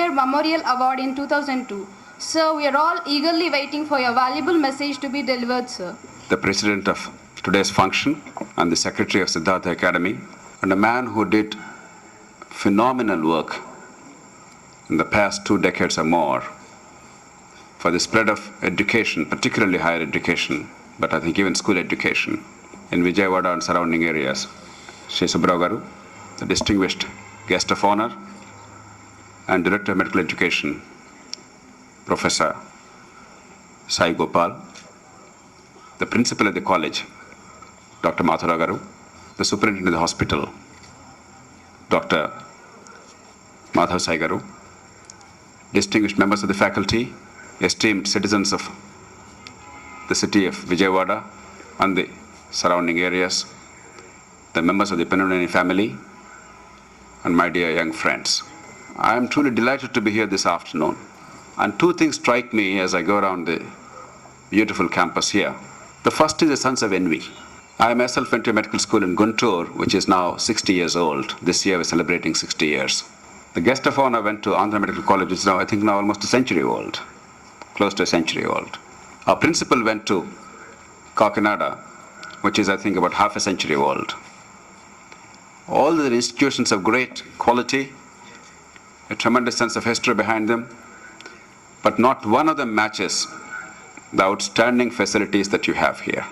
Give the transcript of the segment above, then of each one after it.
Career Memorial Award in 2002. Sir, we are all eagerly waiting for your valuable message to be delivered, sir. The president of today's function and the secretary of Siddhartha Academy, and a man who did phenomenal work in the past 2 decades or more for the spread of education, particularly higher education, but I think even school education in Vijayawada and surrounding areas. Shri Subbarao Garu, the distinguished guest of honor and Director of Medical Education, Professor Sai Gopal, the principal of the college, Dr. Mathura Garu, the superintendent of the hospital, Dr. Madhav Sai Garu, distinguished members of the faculty, esteemed citizens of the city of Vijayawada and the surrounding areas, the members of the Penunani family, and my dear young friends. I am truly delighted to be here this afternoon. And 2 things strike me as I go around the beautiful campus here. The first is a sense of envy. I myself went to medical school in Guntur, which is now 60 years old. This year we're celebrating 60 years. The guest of honor went to Andhra Medical College, which is now, I think, now almost a century old, close to a century old. Our principal went to Kakinada, which is, I think, about half a century old. All the institutions of great quality, a tremendous sense of history behind them, but not one of them matches the outstanding facilities that you have here.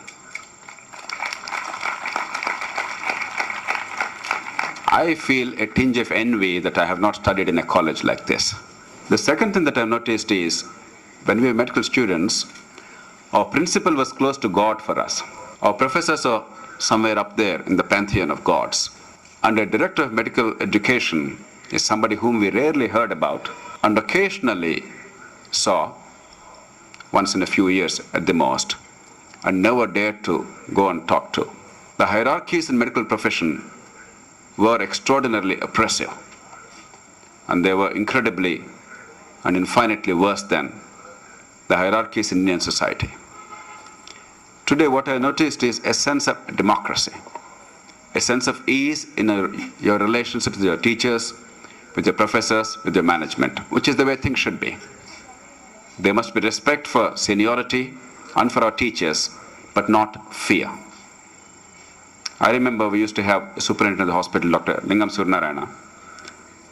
I feel a tinge of envy that I have not studied in a college like this. The second thing that I've noticed is, when we were medical students, our principal was close to God for us. Our professors are somewhere up there in the pantheon of gods. And a director of medical education is somebody whom we rarely heard about and occasionally saw once in a few years at the most, and never dared to go and talk to. The hierarchies in medical profession were extraordinarily oppressive, and they were incredibly and infinitely worse than the hierarchies in Indian society. Today what I noticed is a sense of democracy, a sense of ease in your relationships with your teachers, with your professors, with your management, which is the way things should be. There must be respect for seniority and for our teachers, but not fear. I remember we used to have a superintendent of the hospital, Dr. Narayan,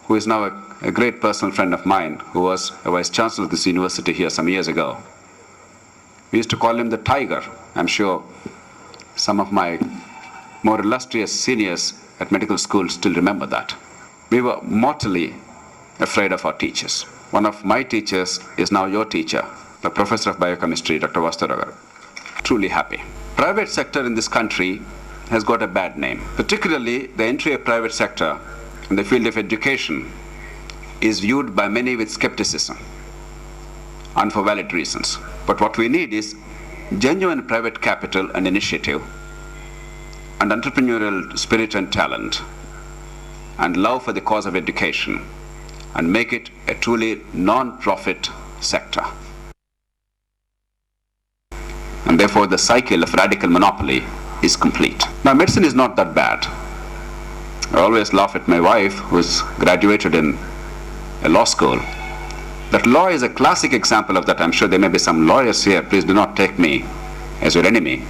who is now a great personal friend of mine, who was a vice chancellor of this university here some years ago. We used to call him the tiger. I'm sure some of my more illustrious seniors at medical school still remember that. We were mortally afraid of our teachers. One of my teachers is now your teacher, the professor of biochemistry, Dr. Vasudhara. Truly happy. Private sector in this country has got a bad name. Particularly the entry of private sector in the field of education is viewed by many with skepticism, and for valid reasons. But what we need is genuine private capital and initiative, and entrepreneurial spirit and talent, and love for the cause of education, and make it a truly non-profit sector. And therefore the cycle of radical monopoly is complete. Now medicine is not that bad. I always laugh at my wife, who's graduated in a law school. That law is a classic example of that. I'm sure there may be some lawyers here, please do not take me as your enemy.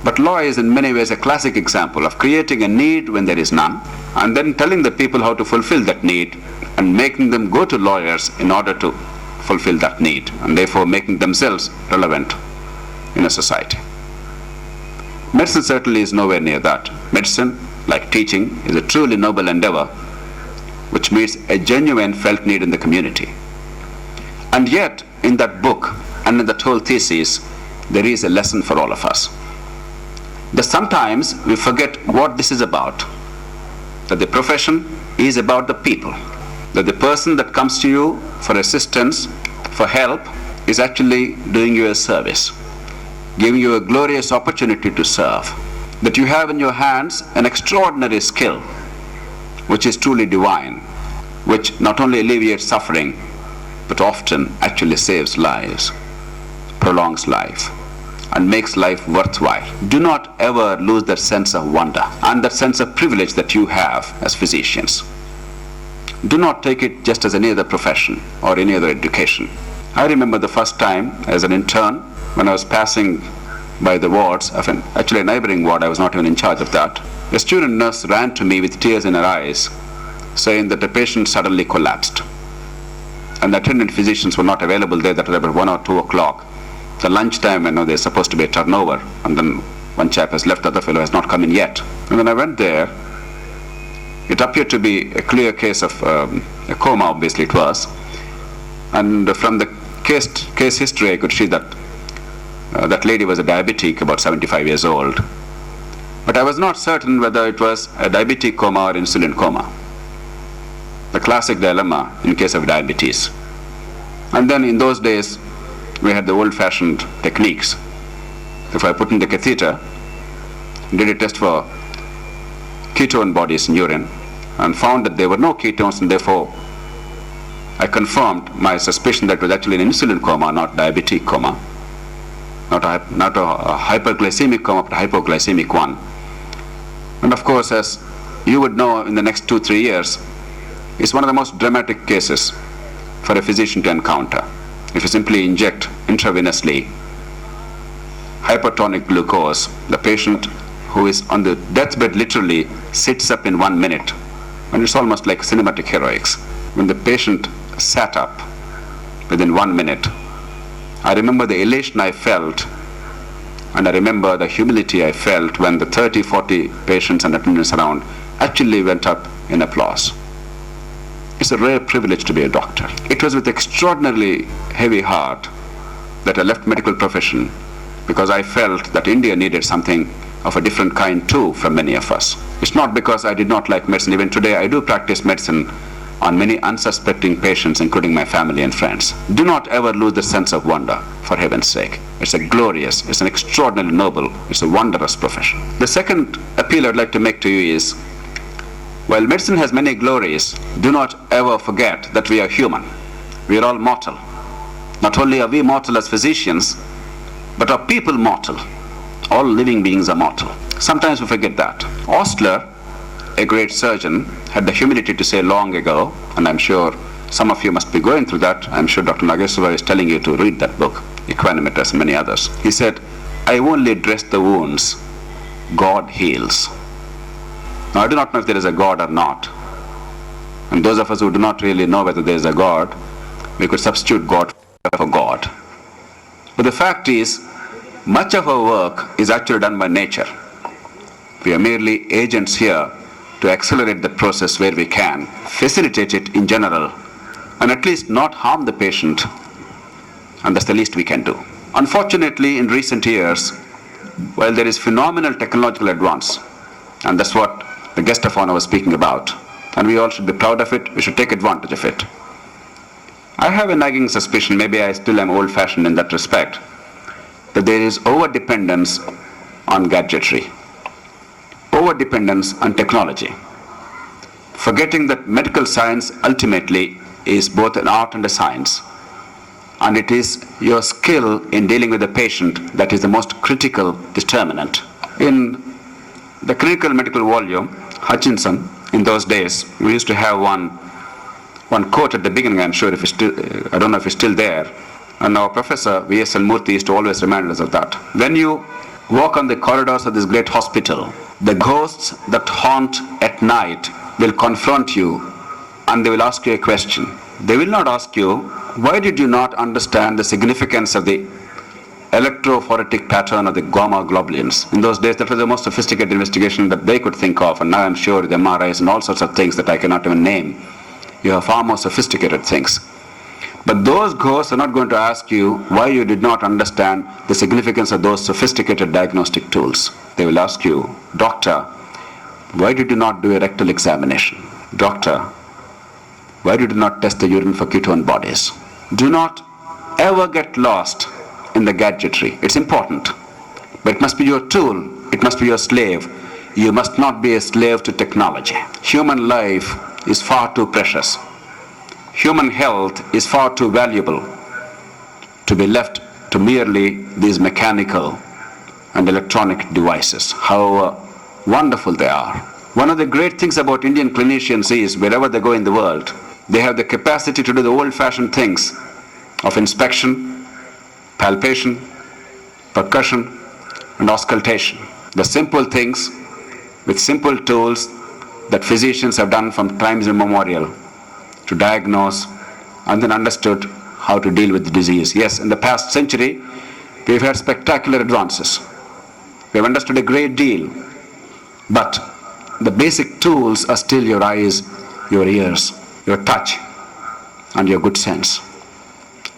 But law is in many ways a classic example of creating a need when there is none, and then telling the people how to fulfill that need and making them go to lawyers in order to fulfill that need, and therefore making themselves relevant in a society. Medicine certainly is nowhere near that. Medicine, like teaching, is a truly noble endeavor which meets a genuine felt need in the community. And yet, in that book and in that whole thesis, there is a lesson for all of us. That sometimes we forget what this is about. That the profession is about the people. That the person that comes to you for assistance, for help, is actually doing you a service, giving you a glorious opportunity to serve. That you have in your hands an extraordinary skill, which is truly divine, which not only alleviates suffering, but often actually saves lives, prolongs life, and makes life worthwhile. Do not ever lose that sense of wonder and that sense of privilege that you have as physicians. Do not take it just as any other profession or any other education. I remember the first time as an intern when I was passing by the wards of actually a neighboring ward. I was not even in charge of that. A student nurse ran to me with tears in her eyes, saying that the patient suddenly collapsed. And the attendant physicians were not available there. That was about 1 or 2 o'clock. The lunchtime, there's supposed to be a turnover, and then one chap has left, the other fellow has not come in yet. And when I went there, it appeared to be a clear case of a coma, obviously it was. And from the case history, I could see that that lady was a diabetic, about 75 years old. But I was not certain whether it was a diabetic coma or insulin coma. The classic dilemma in case of diabetes. And then in those days, we had the old-fashioned techniques. If I put in the catheter, did a test for ketone bodies in urine, and found that there were no ketones, and therefore I confirmed my suspicion that it was actually an insulin coma, not diabetic coma. Not a hyperglycemic coma, but a hypoglycemic one. And of course, as you would know, in the next 2-3 years, it's one of the most dramatic cases for a physician to encounter. If you simply inject intravenously hypertonic glucose, the patient who is on the deathbed literally sits up in 1 minute. And it's almost like cinematic heroics. When the patient sat up within 1 minute, I remember the elation I felt, and I remember the humility I felt when the 30-40 patients and attendants around actually went up in applause. It's a rare privilege to be a doctor. It was with extraordinarily heavy heart that I left medical profession, because I felt that India needed something of a different kind too from many of us. It's not because I did not like medicine. Even today I do practice medicine on many unsuspecting patients, including my family and friends. Do not ever lose the sense of wonder, for heaven's sake. It's a glorious, it's an extraordinarily noble, it's a wondrous profession. The second appeal I'd like to make to you is, while medicine has many glories, do not ever forget that we are human. We are all mortal. Not only are we mortal as physicians, but are people mortal. All living beings are mortal. Sometimes we forget that. Ostler, a great surgeon, had the humility to say long ago, and I'm sure some of you must be going through that. I'm sure Dr. Nageswara is telling you to read that book, Equanimitas and many others. He said, I only dress the wounds, God heals. Now, I do not know if there is a God or not. And those of us who do not really know whether there is a God, we could substitute God for God. But the fact is, much of our work is actually done by nature. We are merely agents here to accelerate the process where we can, facilitate it in general, and at least not harm the patient, and that's the least we can do. Unfortunately, in recent years, while there is phenomenal technological advance, and that's what the guest of honor was speaking about, and we all should be proud of it, we should take advantage of it. I have a nagging suspicion, maybe I still am old-fashioned in that respect, that there is over-dependence on gadgetry, over-dependence on technology, forgetting that medical science ultimately is both an art and a science, and it is your skill in dealing with the patient that is the most critical determinant. In the clinical medical volume, Hutchinson, in those days, we used to have one quote at the beginning. I'm sure if it's still, I don't know if it's still there. And our professor, V.S.L. Murthy, used to always remind us of that. When you walk on the corridors of this great hospital, the ghosts that haunt at night will confront you, and they will ask you a question. They will not ask you, why did you not understand the significance of the electrophoretic pattern of the gamma globulins? In those days, that was the most sophisticated investigation that they could think of, and now I'm sure the MRIs and all sorts of things that I cannot even name. You have far more sophisticated things. But those ghosts are not going to ask you why you did not understand the significance of those sophisticated diagnostic tools. They will ask you, doctor, why did you not do a rectal examination? Doctor, why did you not test the urine for ketone bodies? Do not ever get lost in the gadgetry. It's important, but it must be your tool. It must be your slave. You must not be a slave to technology. Human life is far too precious. Human health is far too valuable to be left to merely these mechanical and electronic devices, however wonderful they are, One of the great things about Indian clinicians is wherever they go in the world, they have the capacity to do the old-fashioned things of inspection, palpation, percussion, and auscultation. The simple things with simple tools that physicians have done from times immemorial to diagnose and then understood how to deal with the disease. Yes, in the past century, we've had spectacular advances. We have understood a great deal, but the basic tools are still your eyes, your ears, your touch, and your good sense.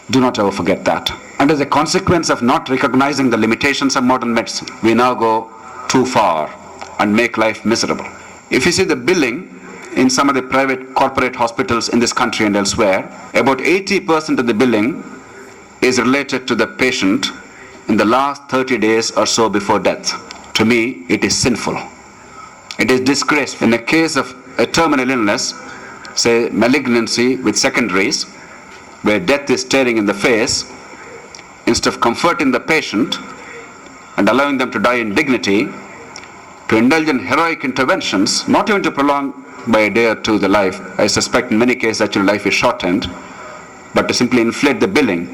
Do not ever forget that. And as a consequence of not recognizing the limitations of modern medicine, we now go too far and make life miserable. If you see the billing in some of the private corporate hospitals in this country and elsewhere, about 80% of the billing is related to the patient in the last 30 days or so before death. To me, it is sinful. It is disgraceful. In the case of a terminal illness, say malignancy with secondaries, where death is staring in the face, instead of comforting the patient and allowing them to die in dignity, to indulge in heroic interventions, not even to prolong by a day or two the life, I suspect in many cases actually life is shortened, but to simply inflate the billing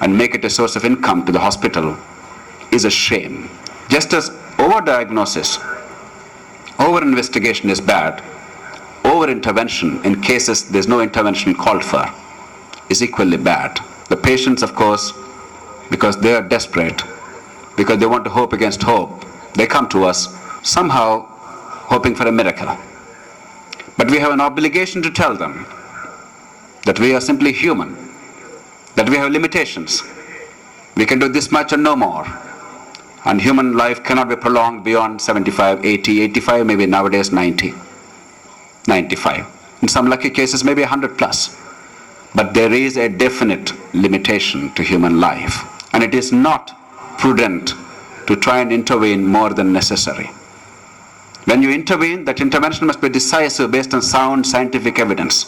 and make it a source of income to the hospital is a shame. Just as overdiagnosis, over-investigation is bad, over-intervention in cases there's no intervention called for is equally bad. The patients, of course, because they are desperate, because they want to hope against hope, they come to us somehow hoping for a miracle. But we have an obligation to tell them that we are simply human, that we have limitations. We can do this much and no more. And human life cannot be prolonged beyond 75, 80, 85, maybe nowadays 90, 95. In some lucky cases, maybe 100 plus. But there is a definite limitation to human life. And it is not prudent to try and intervene more than necessary. When you intervene, that intervention must be decisive based on sound scientific evidence.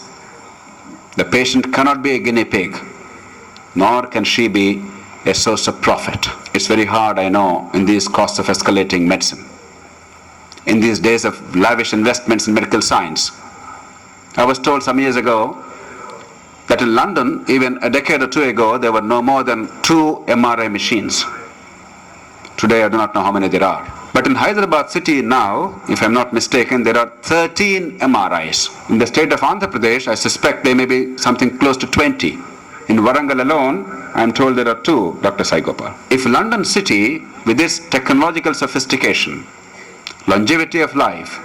The patient cannot be a guinea pig, nor can she be a source of profit. It's very hard, I know, in these costs of escalating medicine. In these days of lavish investments in medical science. I was told some years ago that in London, even a decade or two ago, there were no more than 2 MRI machines. Today, I do not know how many there are. But in Hyderabad city now, if I'm not mistaken, there are 13 MRIs. In the state of Andhra Pradesh, I suspect there may be something close to 20. In Warangal alone, I'm told there are 2, Dr. Sai Gopal. If London city, with its technological sophistication, longevity of life,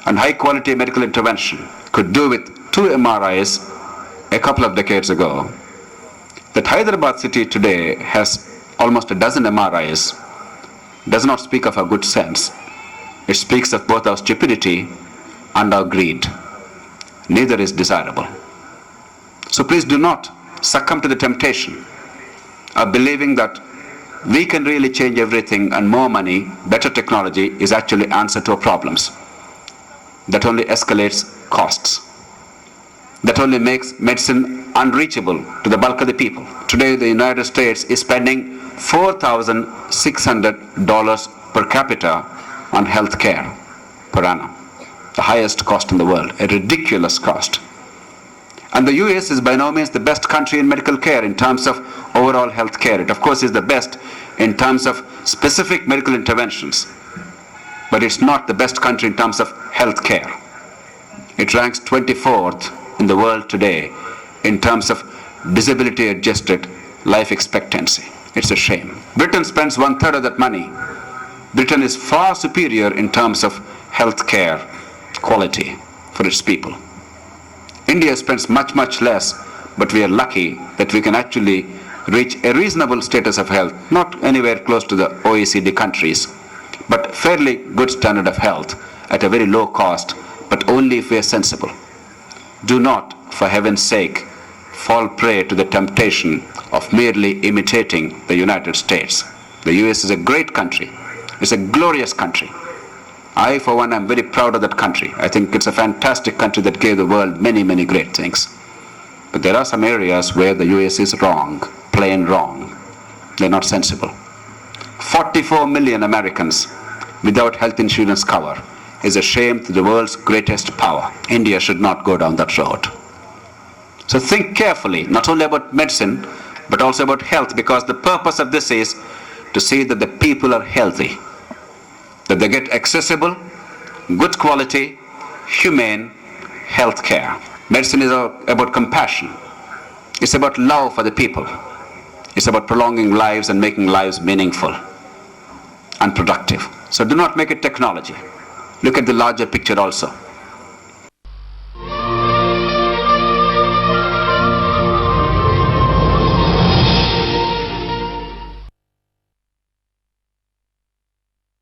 and high quality medical intervention, could do with 2 MRIs a couple of decades ago, that Hyderabad city today has almost a dozen MRIs, does not speak of our good sense. It speaks of both our stupidity and our greed. Neither is desirable. So please do not succumb to the temptation of believing that we can really change everything and more money, better technology is actually answer to our problems. That only escalates costs. That only makes medicine unreachable to the bulk of the people. Today the United States is spending $4,600 per capita on health care per annum. The highest cost in the world, a ridiculous cost. And the US is by no means the best country in medical care in terms of overall health care. It of course is the best in terms of specific medical interventions. But it's not the best country in terms of health care. It ranks 24th in the world today in terms of disability adjusted life expectancy. It's a shame. Britain spends 1/3 of that money. Britain is far superior in terms of health care quality for its people. India spends much, much less, but we are lucky that we can actually reach a reasonable status of health, not anywhere close to the OECD countries, but fairly good standard of health at a very low cost, but only if we are sensible. Do not, for heaven's sake, fall prey to the temptation of merely imitating the United States. The US is a great country. It's a glorious country. I, for one, am very proud of that country. I think it's a fantastic country that gave the world many, many great things. But there are some areas where the US is wrong, plain wrong. They're not sensible. 44 million Americans without health insurance cover. is a shame to the world's greatest power. India should not go down that road. So think carefully, not only about medicine, but also about health, because the purpose of this is to see that the people are healthy, that they get accessible, good quality, humane health care. Medicine is about compassion. It's about love for the people. It's about prolonging lives and making lives meaningful and productive. So do not make it technology. Look at the larger picture also.